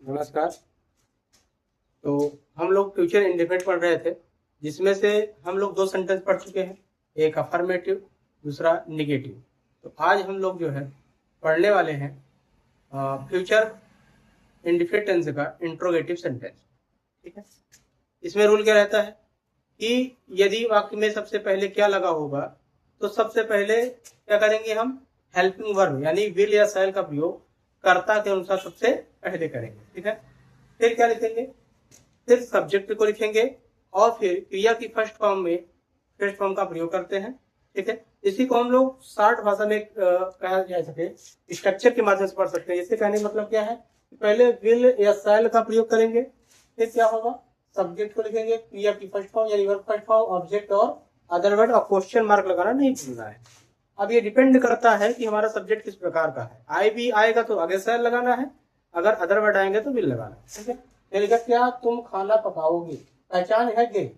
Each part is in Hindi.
नमस्कार। तो हम लोग फ्यूचर इंडिपेंडेंट पढ़ रहे थे, जिसमें से हम लोग 2 सेंटेंस पढ़ चुके हैं, एक अफर्मेटिव, दूसरा निगेटिव। तो आज हम लोग जो है पढ़ने वाले हैं फ्यूचर इंडिफिनिट टेंस का इंट्रोगेटिव सेंटेंस। ठीक है, इसमें रूल क्या रहता है कि यदि वाक्य में सबसे पहले क्या लगा होगा तो सबसे पहले क्या करेंगे, हम हेल्पिंग वर्ब यानी विल या शैल का प्रयोग कर्ता के अनुसार सबसे पहले करेंगे। ठीक है, फिर क्या लिखेंगे, फिर सब्जेक्ट को लिखेंगे और फिर क्रिया की फर्स्ट फॉर्म का प्रयोग करते हैं। ठीक है, इसी को हम लोग शॉर्ट भाषा में कहा जा सके स्ट्रक्चर के माध्यम से पढ़ सकते हैं। इससे कहने का मतलब क्या है, पहले विल या शैल का प्रयोग करेंगे, फिर क्या होगा, सब्जेक्ट को लिखेंगे, क्रिया की फर्स्ट फॉर्म यानी वर्ब फर्स्ट फॉर्म, ऑब्जेक्ट और अदर वर्ड, और क्वेश्चन मार्क लगाना नहीं भूलना है। अब ये डिपेंड करता है कि हमारा सब्जेक्ट किस प्रकार का है। आई भी आएगा तो आगे शैल लगाना है, अगर अदर वर्ड आएंगे तो विल लगाना है। ठीक है, लिखा क्या तुम खाना पकाओगे, पहचान है गे,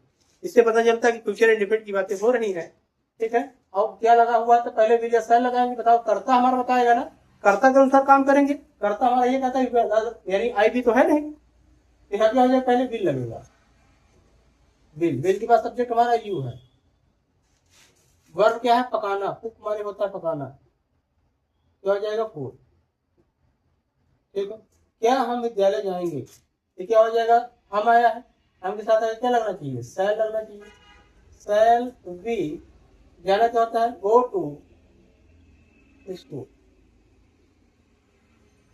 इससे पता चलता है कि फ्यूचर इंडिपेंडेंट की बातें हो रही है। ठीक है, और क्या लगा हुआ है तो पहले विल या शैल लगाएंगे। बताओ, कर्ता हमारा बताएगा ना, कर्ता के अनुसार काम करेंगे। कर्ता हमारा ये कहता है यानी आई भी तो है नहीं, क्या हो जाए, पहले विल लगेगा। विल के बाद सब्जेक्ट हमारा यू है, वर्ब क्या है, पकाना, कुक माने होता है पकाना, क्या हो जाएगा फूड। ठीक है, क्या हम विद्यालय जाएंगे, तो क्या हो जाएगा, हम आया है, हम के साथ क्या लगना चाहिए, शैल लगना चाहिए। शैल वी, जाना क्या होता है, गो टू स्कूल।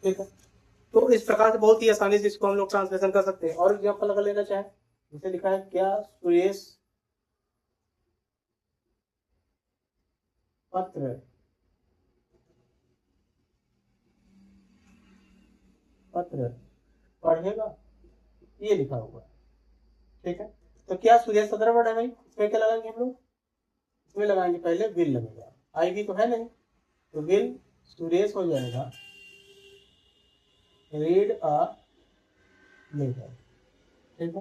ठीक है, तो इस प्रकार से बहुत ही आसानी से इसको हम लोग ट्रांसलेशन कर सकते हैं। और एग्जाम्पल अगर लेना चाहें, जैसे लिखा है क्या सुरेश पत्र पढ़ेगा, ये लिखा हुआ है। ठीक है, तो क्या सुरेश अदर वर्ड है भाई, इसमें क्या लगाएंगे हम लोग, इसमें लगाएंगे पहले विल लगेगा, आई भी तो है नहीं, तो विल सुरेश हो जाएगा रीड अ लेटर। ठीक है,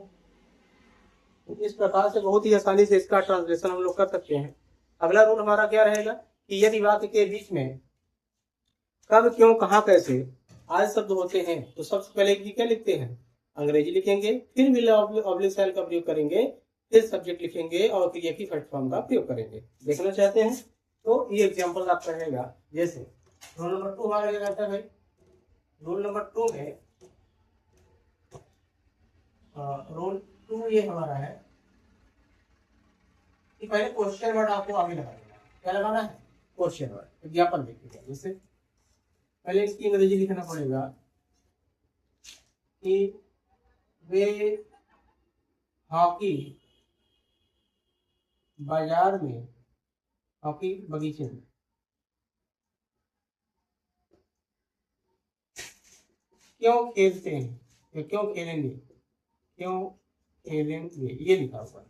तो इस प्रकार से बहुत ही आसानी से इसका ट्रांसलेशन हम लोग कर सकते हैं। अगला रूल हमारा क्या रहेगा कि यदि वाक्य के बीच में कब, क्यों, कहां, कैसे आदि शब्द होते हैं तो सबसे पहले क्या लिखते हैं, अंग्रेजी लिखेंगे, फिर विल ऑब्लिक शैल का प्रयोग करेंगे, फिर सब्जेक्ट लिखेंगे और क्रिया की फर्स्ट फॉर्म का प्रयोग करेंगे। देखना चाहते हैं तो ये एग्जांपल आपका रहेगा। जैसे रूल नंबर 2 हमारा क्या कहता है भाई, रूल नंबर 2 में रूल 2 ये हमारा है कि पहले क्वेश्चन वर्ड आपको आगे लगा देना। क्या लगाना है, क्वेश्चन वर्ड। एग्जांपल देखिए, जैसे पहले इसकी अंग्रेजी लिखना पड़ेगा कि वे हॉकी बाजार में, हॉकी बगीचे में क्यों खेलते हैं, या क्यों खेलेंगे, ये लिखा हुआ है।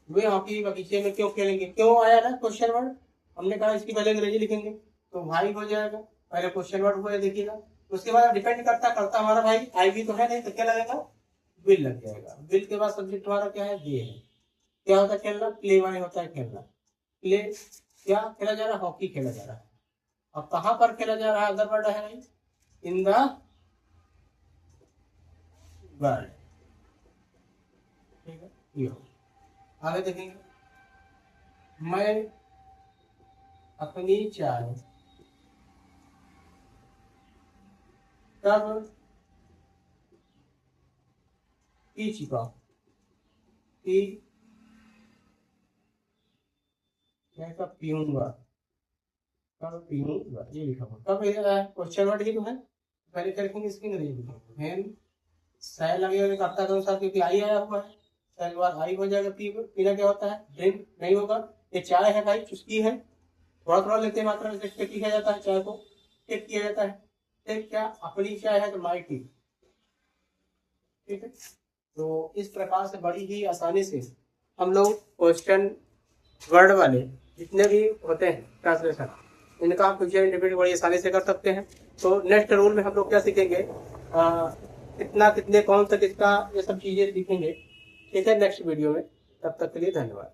वे हॉकी बगीचे में क्यों खेलेंगे, क्यों आया ना क्वेश्चन वर्ड, हमने कहा इसकी पहले अंग्रेजी लिखेंगे तो भाई हो जाएगा, पहले क्वेश्चन वर्ड हुआ देखिएगा। उसके बाद डिपेंड करता हमारा भाई आई भी तो है नहीं, तो क्या लगेगा, विल लग जाएगा। विल के बाद सब्जेक्ट हमारा क्या है, ये है। क्या होता है खेलना, प्ले माने होता है खेलना, प्ले क्या खेला जा रहा है, हॉकी खेला जा रहा है। अब कहां पर खेला जा रहा है, अदर वर्ड है भाई, इन द वर्ल्ड। ठीक है, ये हो। आगे देखेंगे, मैं अपनी चाय तब पी चुका, पीऊंगा, कब पीऊंगा, ये लिखा हुआ। कब क्वेश्चन वर्ड ही तो है, पहले क्या लिखेंगे, इसकी अंग्रेजी लिखेंगे, शैल लगेगा कर्ता के अनुसार, क्योंकि आई आया हुआ है, शैल बाद आई हो जाएगा। पीना क्या होता है, ड्रिंक नहीं होगा। ये चाय है भाई, चुस्की है, थोड़ा थोड़ा लेते हैं मात्रा में, किया जाता है चाय को, टेक किया जाता है। टेक क्या, अपनी चाय है तो माई टी। ठीक है, तो इस प्रकार से बड़ी ही आसानी से हम लोग क्वेश्चन वर्ड वाले जितने भी होते हैं ट्रांसलेशन, इनका हम फ्यूचर इंडिपेंडेंट बड़ी आसानी से कर सकते हैं। तो नेक्स्ट रूल में हम लोग क्या सीखेंगे, कितना, कितने, कौन तक, इसका, ये सब चीजें सीखेंगे। ठीक है, नेक्स्ट वीडियो में। तब तक के लिए धन्यवाद।